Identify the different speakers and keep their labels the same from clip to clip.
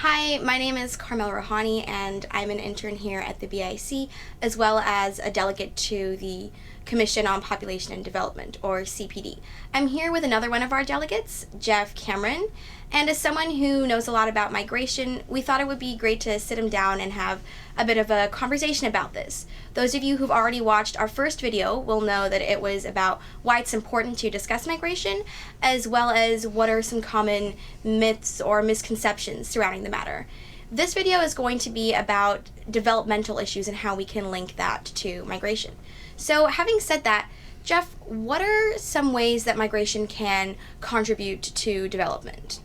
Speaker 1: Hi, my name is Carmel Rohani, and I'm an intern here at the BIC, as well as a delegate to the Commission on Population and Development, or CPD. I'm here with another one of our delegates, Geoff Cameron, and as someone who knows a lot about migration, we thought it would be great to sit him down and have a bit of a conversation about this. Those of you who've already watched our first video will know that it was about why it's important to discuss migration, as well as what are some common myths or misconceptions surrounding the matter. This video is going to be about developmental issues and how we can link that to migration. So having said that, Geoff, what are some ways that migration can contribute to development?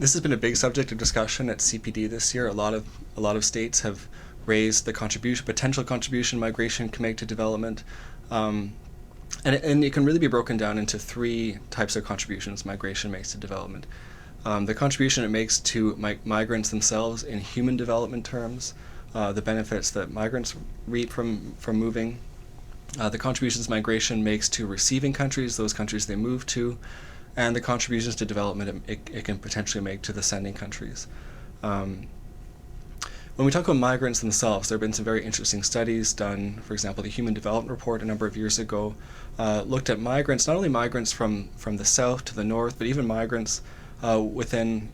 Speaker 2: This has been a big subject of discussion at CPD this year. A lot of states have raised the potential contribution migration can make to development, and it can really be broken down into three types of contributions migration makes to development. The contribution it makes to migrants themselves in human development terms, the benefits that migrants reap from moving, the contributions migration makes to receiving countries, those countries they move to, and the contributions to development it can potentially make to the sending countries. When we talk about migrants themselves, there have been some very interesting studies done. For example, the Human Development Report a number of years ago looked at migrants, not only migrants from the south to the north, but even migrants within,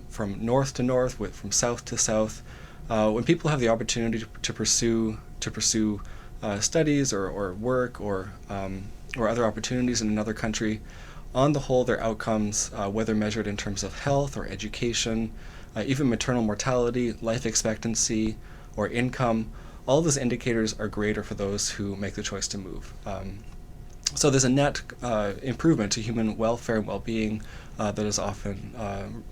Speaker 2: from north to north, from south to south. When people have the opportunity to pursue studies or work or other opportunities in another country, on the whole, their outcomes, whether measured in terms of health or education, even maternal mortality, life expectancy, or income, all those indicators are greater for those who make the choice to move. So there's a net improvement to human welfare and well-being that is often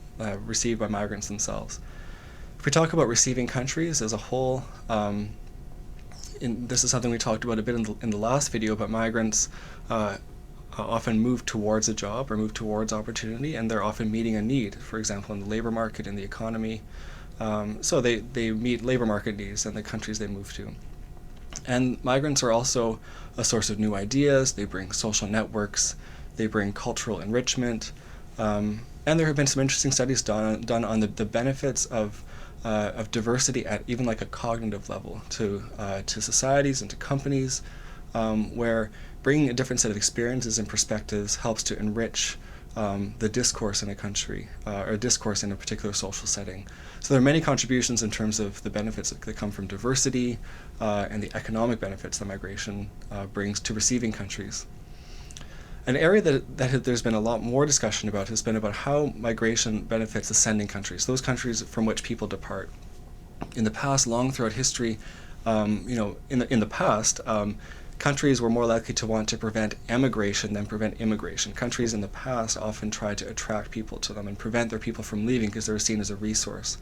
Speaker 2: received by migrants themselves. If we talk about receiving countries as a whole, this is something we talked about a bit in the last video, but migrants often move towards a job or move towards opportunity, and they're often meeting a need, for example, in the labor market, in the economy. So they meet labor market needs in the countries they move to. And migrants are also a source of new ideas. They bring social networks, they bring cultural enrichment, and there have been some interesting studies done on the benefits of diversity at even like a cognitive level to societies and to companies, where bringing a different set of experiences and perspectives helps to enrich the discourse in a country or discourse in a particular social setting. So there are many contributions in terms of the benefits that come from diversity and the economic benefits that migration brings to receiving countries. An area that there's been a lot more discussion about has been about how migration benefits the sending countries, those countries from which people depart. In the past, long throughout history, in the past, countries were more likely to want to prevent emigration than prevent immigration. Countries in the past often tried to attract people to them and prevent their people from leaving because they were seen as a resource.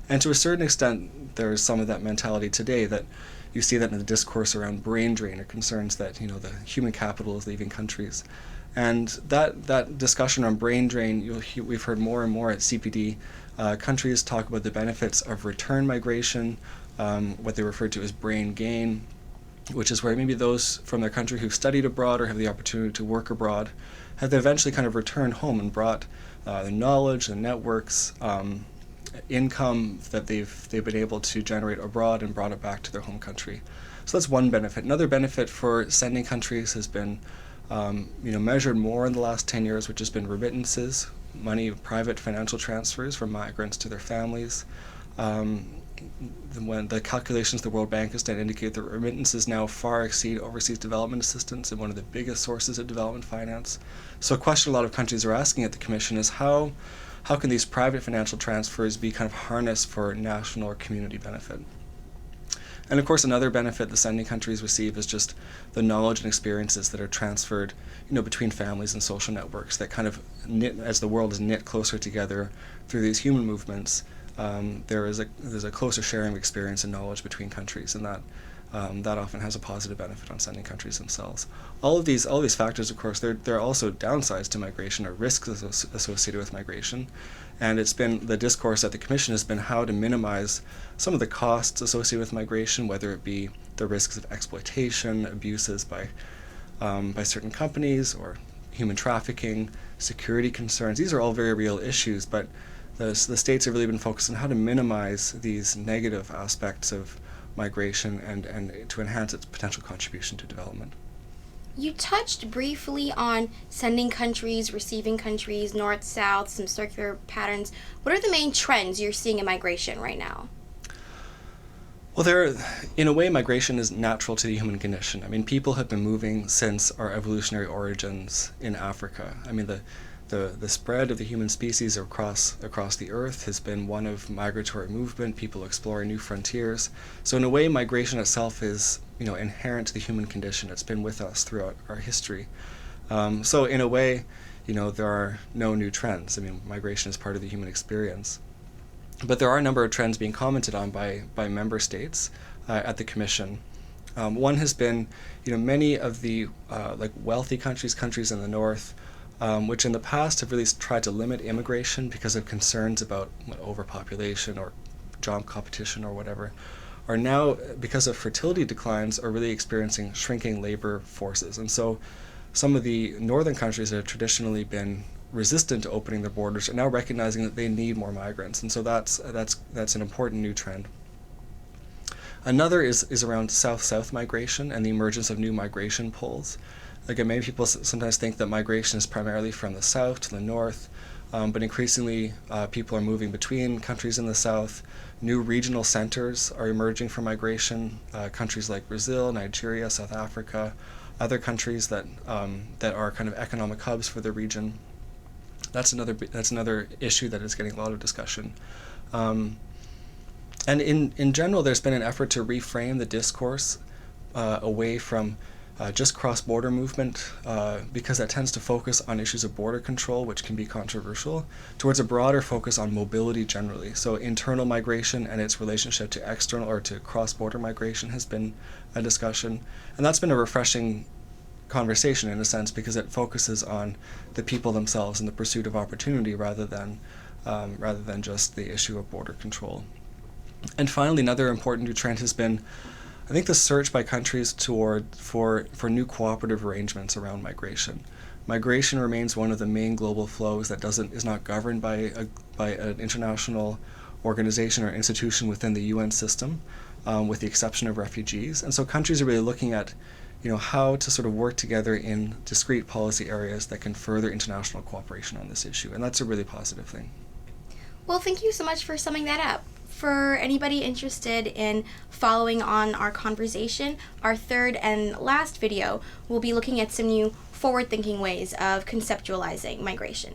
Speaker 2: And to a certain extent, there is some of that mentality today that you see that in the discourse around brain drain or concerns that the human capital is leaving countries. And that discussion on brain drain, we've heard more and more at CPD. Countries talk about the benefits of return migration, what they refer to as brain gain, which is where maybe those from their country who've studied abroad or have the opportunity to work abroad have eventually kind of returned home and brought the knowledge, the networks, income that they've been able to generate abroad and brought it back to their home country. So that's one benefit. Another benefit for sending countries has been measured more in the last 10 years, which has been remittances, money, private financial transfers from migrants to their families. When the calculations the World Bank has done indicate that remittances now far exceed overseas development assistance and one of the biggest sources of development finance. So a question a lot of countries are asking at the Commission is how can these private financial transfers be kind of harnessed for national or community benefit? And of course, another benefit the sending countries receive is just the knowledge and experiences that are transferred, between families and social networks that kind of knit, as the world is knit closer together through these human movements. There's a closer sharing of experience and knowledge between countries, and that often has a positive benefit on sending countries themselves. All of these factors, of course, there are also downsides to migration or risks associated with migration, and it's been the discourse at the Commission has been how to minimize some of the costs associated with migration, whether it be the risks of exploitation, abuses by certain companies, or human trafficking, security concerns. These are all very real issues, but the states have really been focused on how to minimize these negative aspects of migration and to enhance its potential contribution to development.
Speaker 1: You touched briefly on sending countries, receiving countries, north, south, some circular patterns. What are the main trends you're seeing in migration right now?
Speaker 2: Well, in a way, migration is natural to the human condition. I mean, people have been moving since our evolutionary origins in Africa. I mean, the spread of the human species across the earth has been one of migratory movement, people exploring new frontiers. So in a way, migration itself is, inherent to the human condition. It's been with us throughout our history. So in a way, there are no new trends. I mean, migration is part of the human experience. But there are a number of trends being commented on by member states at the Commission. One has been, many of the wealthy countries in the north, which in the past have really tried to limit immigration because of concerns about overpopulation or job competition or whatever, are now, because of fertility declines, are really experiencing shrinking labor forces. And so some of the northern countries that have traditionally been resistant to opening their borders are now recognizing that they need more migrants, and so that's an important new trend. Another is around south-south migration and the emergence of new migration poles. Again, many people sometimes think that migration is primarily from the south to the north, but increasingly people are moving between countries in the south. New regional centers are emerging from migration, countries like Brazil, Nigeria, South Africa, other countries that are kind of economic hubs for the region. That's another issue that is getting a lot of discussion. And in general, there's been an effort to reframe the discourse away from just cross-border movement, because that tends to focus on issues of border control, which can be controversial, towards a broader focus on mobility generally. So internal migration and its relationship to external or to cross-border migration has been a discussion. And that's been a refreshing conversation in a sense, because it focuses on the people themselves and the pursuit of opportunity rather than just the issue of border control. And finally, another important new trend has been, I think, the search by countries for new cooperative arrangements around migration. Migration remains one of the main global flows that is not governed by an international organization or institution within the UN system, with the exception of refugees. And so countries are really looking at how to sort of work together in discrete policy areas that can further international cooperation on this issue. And that's a really positive thing.
Speaker 1: Well, thank you so much for summing that up. For anybody interested in following on our conversation, our third and last video will be looking at some new forward-thinking ways of conceptualizing migration.